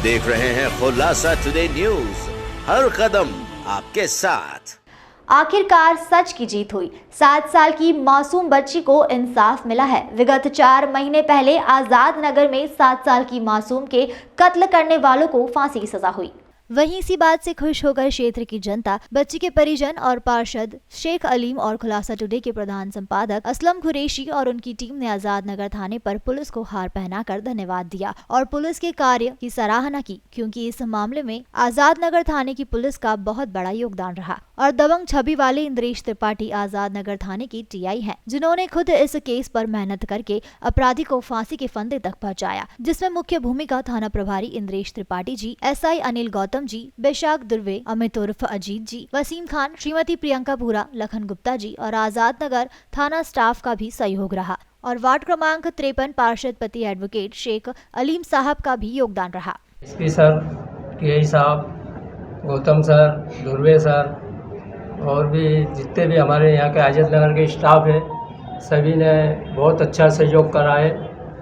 देख रहे हैं खुलासा टुडे न्यूज, हर कदम आपके साथ। आखिरकार सच की जीत हुई। 7 साल की मासूम बच्ची को इंसाफ मिला है। विगत 4 महीने पहले आजाद नगर में 7 साल की मासूम के कत्ल करने वालों को फांसी की सजा हुई। वहीं इसी बात से खुश होकर क्षेत्र की जनता, बच्ची के परिजन और पार्षद शेख अलीम और खुलासा टुडे के प्रधान संपादक असलम कुरैशी और उनकी टीम ने आजाद नगर थाने पर पुलिस को हार पहनाकर धन्यवाद दिया और पुलिस के कार्य की सराहना की, क्योंकि इस मामले में आजाद नगर थाने की पुलिस का बहुत बड़ा योगदान रहा। और दबंग छवि वाले इंद्रेश त्रिपाठी आजाद नगर थाने की टीआई हैं, जिन्होंने खुद इस केस पर मेहनत करके अपराधी को फांसी के फंदे तक पहुंचाया, जिसमें मुख्य भूमिका थाना प्रभारी इंद्रेश त्रिपाठी जी, एसआई अनिल गौतम जी, बैशाख दुर्वे, अमित उर्फ अजीत जी, वसीम खान, श्रीमती प्रियंका भूरा, लखन गुप्ता जी और आजाद नगर थाना स्टाफ का भी सहयोग रहा। और वार्ड क्रमांक 53 पार्षद पति एडवोकेट शेख अलीम साहब का भी योगदान रहा। एसपी सर, टीआई साहब, गौतम सर, दुर्वे सर और भी जितने भी हमारे यहाँ के आजाद नगर के स्टाफ है, सभी ने बहुत अच्छा सहयोग करा है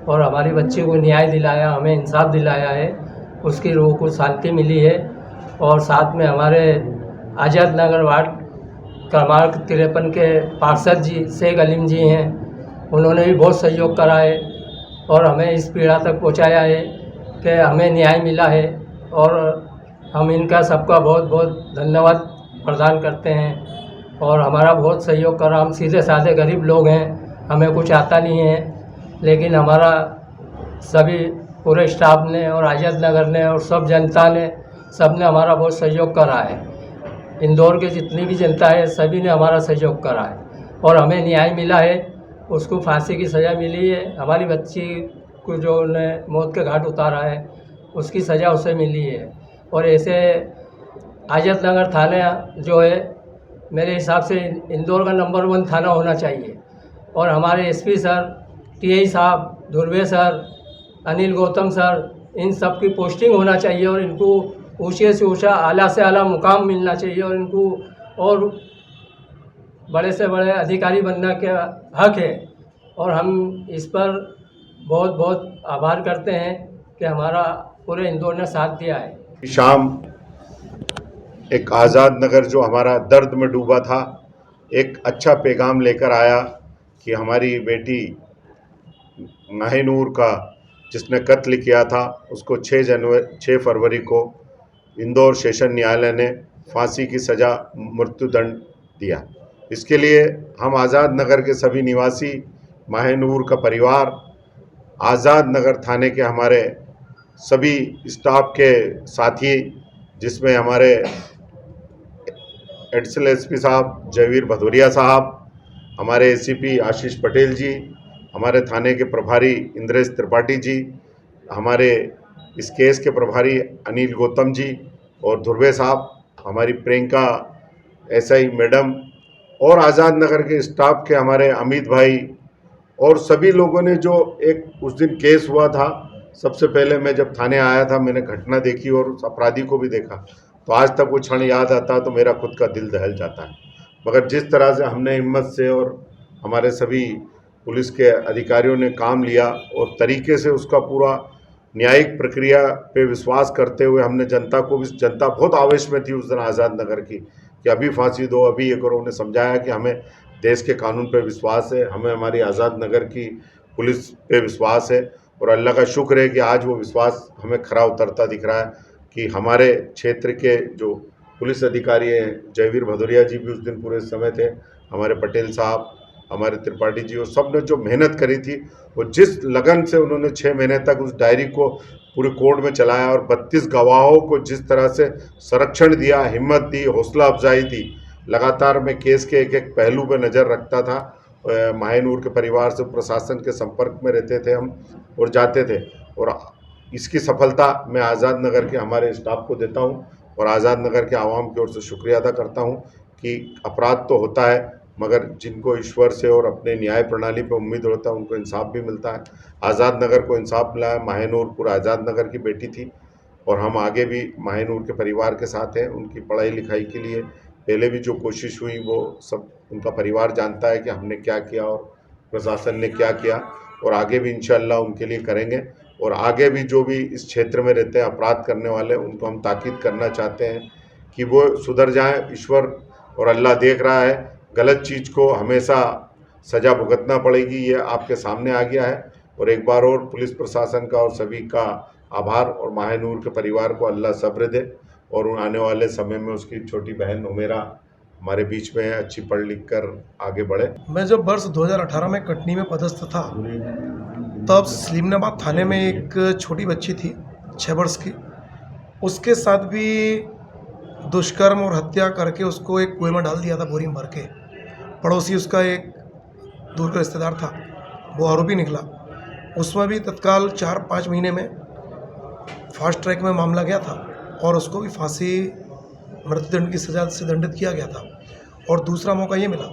और हमारी बच्ची को न्याय दिलाया, हमें इंसाफ दिलाया है, उसकी रूह को शांति मिली है। और साथ में हमारे आजाद नगर वार्ड क्रमांक 53 के पार्षद जी शेख अलीम जी हैं, उन्होंने भी बहुत सहयोग करा है और हमें इस पीड़ा तक पहुँचाया है कि हमें न्याय मिला है और हम इनका सबका बहुत बहुत धन्यवाद प्रदान करते हैं। और हमारा बहुत सहयोग करा। हम सीधे साधे गरीब लोग हैं, हमें कुछ आता नहीं है, लेकिन हमारा सभी पूरे स्टाफ ने और आजाद नगर ने और सब जनता ने, सब ने हमारा बहुत सहयोग करा है। इंदौर के जितनी भी जनता है, सभी ने हमारा सहयोग करा है और हमें न्याय मिला है। उसको फांसी की सज़ा मिली है। हमारी बच्ची को जो उन्हें मौत के घाट उतारा है, उसकी सज़ा उसे मिली है। और ऐसे आजाद नगर थाना जो है, मेरे हिसाब से इंदौर का नंबर 1 थाना होना चाहिए। और हमारे एसपी सर, टीआई साहब, धुर्वे सर, अनिल गौतम सर, इन सब की पोस्टिंग होना चाहिए और इनको ऊँचे से ऊँचा, आला से आला मुकाम मिलना चाहिए और इनको और बड़े से बड़े अधिकारी बनने का हक है। और हम इस पर बहुत बहुत आभार करते हैं कि हमारा पूरे इंदौर ने साथ दिया है। शाम एक आज़ाद नगर जो हमारा दर्द में डूबा था, एक अच्छा पैगाम लेकर आया कि हमारी बेटी माहिनूर का जिसने कत्ल किया था, उसको 6 फरवरी को इंदौर सेशन न्यायालय ने फांसी की सज़ा, मृत्युदंड दिया। इसके लिए हम आज़ाद नगर के सभी निवासी, माहिनूर का परिवार, आज़ाद नगर थाने के हमारे सभी स्टाफ के साथी, जिसमें हमारे एडिशनल एसपी साहब जयवीर भदौरिया साहब, हमारे एसीपी आशीष पटेल जी, हमारे थाने के प्रभारी इंद्रेश त्रिपाठी जी, हमारे इस केस के प्रभारी अनिल गौतम जी और धुर्वे साहब, हमारी प्रियंका एसआई मैडम और आज़ाद नगर के स्टाफ के हमारे अमित भाई और सभी लोगों ने जो एक उस दिन केस हुआ था। सबसे पहले मैं जब थाने आया था, मैंने घटना देखी और उस अपराधी को भी देखा, तो आज तक वो क्षण याद आता है तो मेरा खुद का दिल दहल जाता है। मगर जिस तरह से हमने हिम्मत से और हमारे सभी पुलिस के अधिकारियों ने काम लिया और तरीके से उसका पूरा न्यायिक प्रक्रिया पे विश्वास करते हुए हमने जनता को भी, जनता बहुत आवेश में थी उस दिन आज़ाद नगर की कि अभी फांसी दो, अभी ये करो। उन्हें समझाया कि हमें देश के कानून पे विश्वास है, हमें हमारी आज़ाद नगर की पुलिस पे विश्वास है और अल्लाह का शुक्र है कि आज वो विश्वास हमें खरा उतरता दिख रहा है कि हमारे क्षेत्र के जो पुलिस अधिकारी हैं, जयवीर भदौरिया जी भी उस दिन पूरे समय थे, हमारे पटेल साहब, हमारे त्रिपाठी जी, और सब ने जो मेहनत करी थी, वो जिस लगन से उन्होंने 6 महीने तक उस डायरी को पूरे कोर्ट में चलाया और 32 गवाहों को जिस तरह से संरक्षण दिया, हिम्मत दी, हौसला अफजाई दी। लगातार मैं केस के एक एक पहलू पर नज़र रखता था। माहिनूर के परिवार से, प्रशासन के संपर्क में रहते थे हम और जाते थे, और इसकी सफलता मैं आज़ाद नगर के हमारे स्टाफ को देता हूं और आज़ाद नगर के आवाम की ओर से शुक्रिया अदा करता हूं कि अपराध तो होता है, मगर जिनको ईश्वर से और अपने न्याय प्रणाली पर उम्मीद होता है उनको इंसाफ भी मिलता है। आज़ाद नगर को इंसाफ मिला है। माहिनूर पूरा आज़ाद नगर की बेटी थी और हम आगे भी माहिनूर के परिवार के साथ हैं। उनकी पढ़ाई लिखाई के लिए पहले भी जो कोशिश हुई वो सब उनका परिवार जानता है कि हमने क्या किया और प्रशासन ने क्या किया, और आगे भी इंशाअल्लाह उनके लिए करेंगे। और आगे भी जो भी इस क्षेत्र में रहते हैं अपराध करने वाले, उनको हम ताकीद करना चाहते हैं कि वो सुधर जाएं। ईश्वर और अल्लाह देख रहा है, गलत चीज़ को हमेशा सज़ा भुगतना पड़ेगी, ये आपके सामने आ गया है। और एक बार और पुलिस प्रशासन का और सभी का आभार, और माहिनूर के परिवार को अल्लाह सब्र दे और उन आने वाले समय में उसकी छोटी बहन उमेरा हमारे बीच में है, अच्छी पढ़ लिख कर आगे बढ़े। मैं जब वर्ष 2018 में कटनी में पदस्थ था, तब सलीमनाबाद थाने में एक छोटी बच्ची थी 6 वर्ष की, उसके साथ भी दुष्कर्म और हत्या करके उसको एक कुएं में डाल दिया था बोरी में भर के। पड़ोसी उसका एक दूर का रिश्तेदार था, वो आरोपी निकला। उसमें भी तत्काल 4-5 महीने में फास्ट ट्रैक में मामला गया था और उसको भी फांसी मृत्युदंड की सज़ा से दंडित किया गया था। और दूसरा मौका ये मिला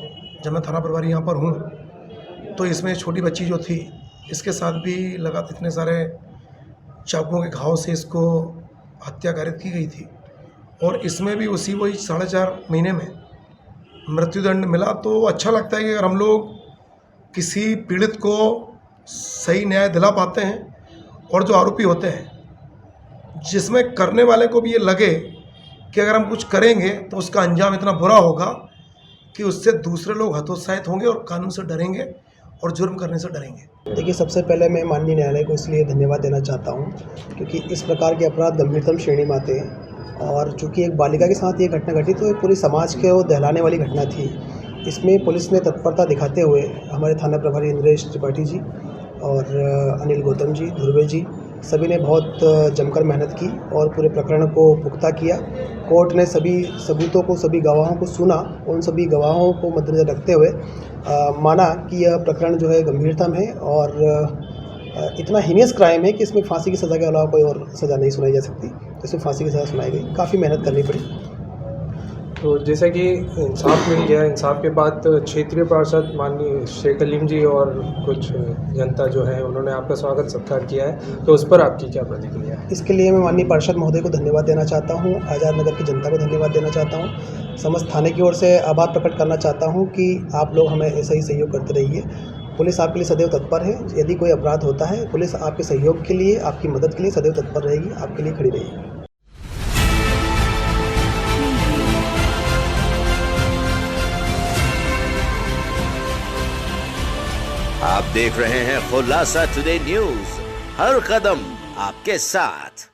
जब मैं थाना प्रभारी यहाँ पर हूँ, तो इसमें छोटी बच्ची जो थी, इसके साथ भी लगातार इतने सारे चाकुओं के घाव से इसको हत्या कारित की गई थी। और इसमें भी वही 4.5 महीने में मृत्युदंड मिला। तो अच्छा लगता है कि अगर हम लोग किसी पीड़ित को सही न्याय दिला पाते हैं, और जो आरोपी होते हैं, जिसमें करने वाले को भी ये लगे कि अगर हम कुछ करेंगे तो उसका अंजाम इतना बुरा होगा कि उससे दूसरे लोग हतोत्साहित होंगे और कानून से डरेंगे और जुर्म करने से डरेंगे। देखिए, सबसे पहले मैं माननीय न्यायालय को इसलिए धन्यवाद देना चाहता हूं क्योंकि इस प्रकार के अपराध गंभीरतम श्रेणी में आते हैं, और चूँकि एक बालिका के साथ ये घटना घटी तो ये पूरे समाज के वो दहलाने वाली घटना थी। इसमें पुलिस ने तत्परता दिखाते हुए हमारे थाना प्रभारी इंद्रेश त्रिपाठी जी और अनिल गौतम जी, ध्रुवे जी, सभी ने बहुत जमकर मेहनत की और पूरे प्रकरण को पुख्ता किया। कोर्ट ने सभी सबूतों को, सभी गवाहों को सुना। उन सभी गवाहों को मद्देनजर रखते हुए माना कि यह प्रकरण जो है गंभीरतम है और इतना हीनियस क्राइम है कि इसमें फांसी की सज़ा के अलावा कोई और सज़ा नहीं सुनाई जा सकती। तो इसमें फांसी की सज़ा सुनाई गई। काफ़ी मेहनत करनी पड़ी। तो जैसे कि इंसाफ मिल गया, इंसाफ के बाद क्षेत्रीय पार्षद माननीय शेख अलीम जी और कुछ जनता जो है उन्होंने आपका स्वागत सत्कार किया है, तो उस पर आपकी क्या प्रतिक्रिया है? इसके लिए मैं माननीय पार्षद महोदय को धन्यवाद देना चाहता हूँ, आज़ाद नगर की जनता को धन्यवाद देना चाहता हूँ, समस्त थाने की ओर से आभार प्रकट करना चाहता हूँ कि आप लोग हमें ऐसा ही सहयोग करते रहिए। पुलिस आपके लिए सदैव तत्पर है। यदि कोई अपराध होता है, पुलिस आपके सहयोग के लिए, आपकी मदद के लिए सदैव तत्पर रहेगी, आपके लिए खड़ी रहेगी। आप देख रहे हैं खुलासा टुडे न्यूज, हर कदम आपके साथ।